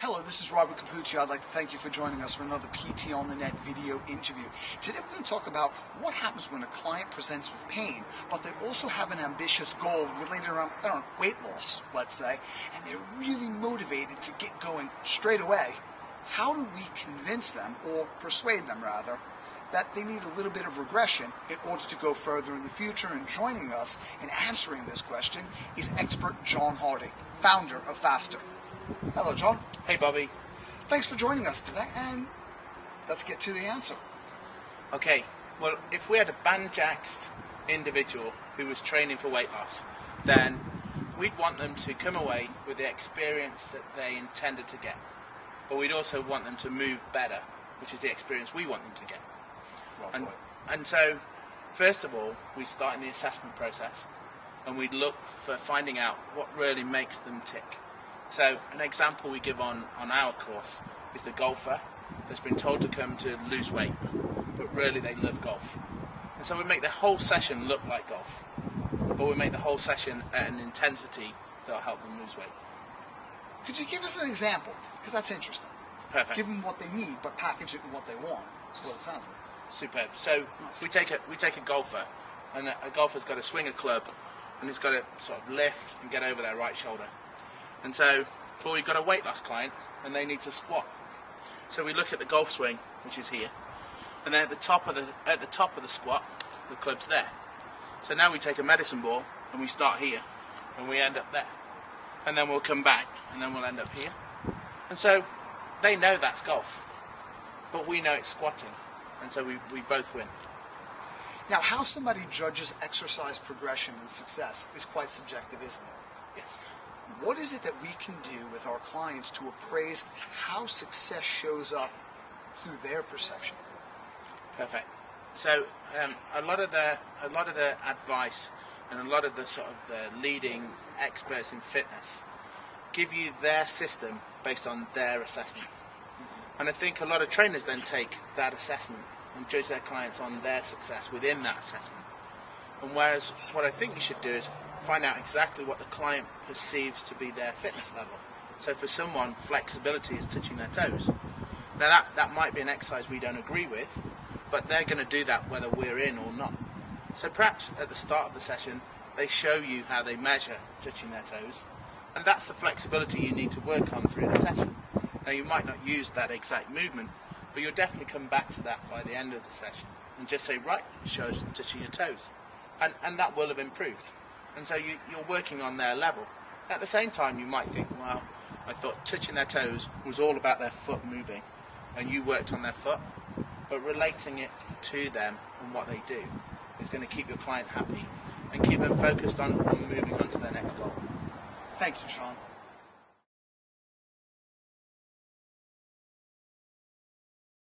Hello, this is Robert Capucci. I'd like to thank you for joining us for another PT on the Net video interview. Today we're going to talk about what happens when a client presents with pain, but they also have an ambitious goal related around, weight loss, let's say, and they're really motivated to get going straight away. How do we convince them, or persuade them rather, that they need a little bit of regression in order to go further in the future? And joining us in answering this question is expert John Hardy, founder of Faster. Hello, John. Hey, Bobby. Thanks for joining us today, and let's get to the answer. Okay, well, if we had a banjaxed individual who was training for weight loss, then we'd want them to come away with the experience that they intended to get. But we'd also want them to move better, which is the experience we want them to get. And so, first of all, we start in the assessment process, and we'd look for finding out what really makes them tick. So an example we give on our course is the golfer that's been told to come to lose weight, but really they love golf. And so we make the whole session look like golf, but we make the whole session at an intensity that'll help them lose weight. Could you give us an example? Because that's interesting. Perfect. Give them what they need, but package it in what they want. That's what it sounds like. Superb. So nice. we take a golfer, and a golfer's got to swing a club, and he's got to sort of lift and get over their right shoulder. And so, well, we've got a weight loss client, and they need to squat. So we look at the golf swing, which is here, and then at the top of the squat, the club's there. So now we take a medicine ball, and we start here, and we end up there, and then we'll come back, and then we'll end up here. And so they know that's golf, but we know it's squatting, and so we both win. Now, how somebody judges exercise progression and success is quite subjective, isn't it? Yes. What is it that we can do with our clients to appraise how success shows up through their perception? Perfect. So a lot of the advice and a lot of the sort of the leading experts in fitness give you their system based on their assessment. And I think a lot of trainers then take that assessment and judge their clients on their success within that assessment. And whereas what I think you should do is find out exactly what the client perceives to be their fitness level. So for someone, flexibility is touching their toes. Now that might be an exercise we don't agree with, but they're going to do that whether we're in or not. So perhaps at the start of the session, they show you how they measure touching their toes, and that's the flexibility you need to work on through the session. Now you might not use that exact movement, but you'll definitely come back to that by the end of the session and just say, right, show us touching your toes. And that will have improved. And so you're working on their level. At the same time, you might think, well, I thought touching their toes was all about their foot moving, and you worked on their foot, but relating it to them and what they do is going to keep your client happy and keep them focused on moving on to their next goal. Thank you, Sean.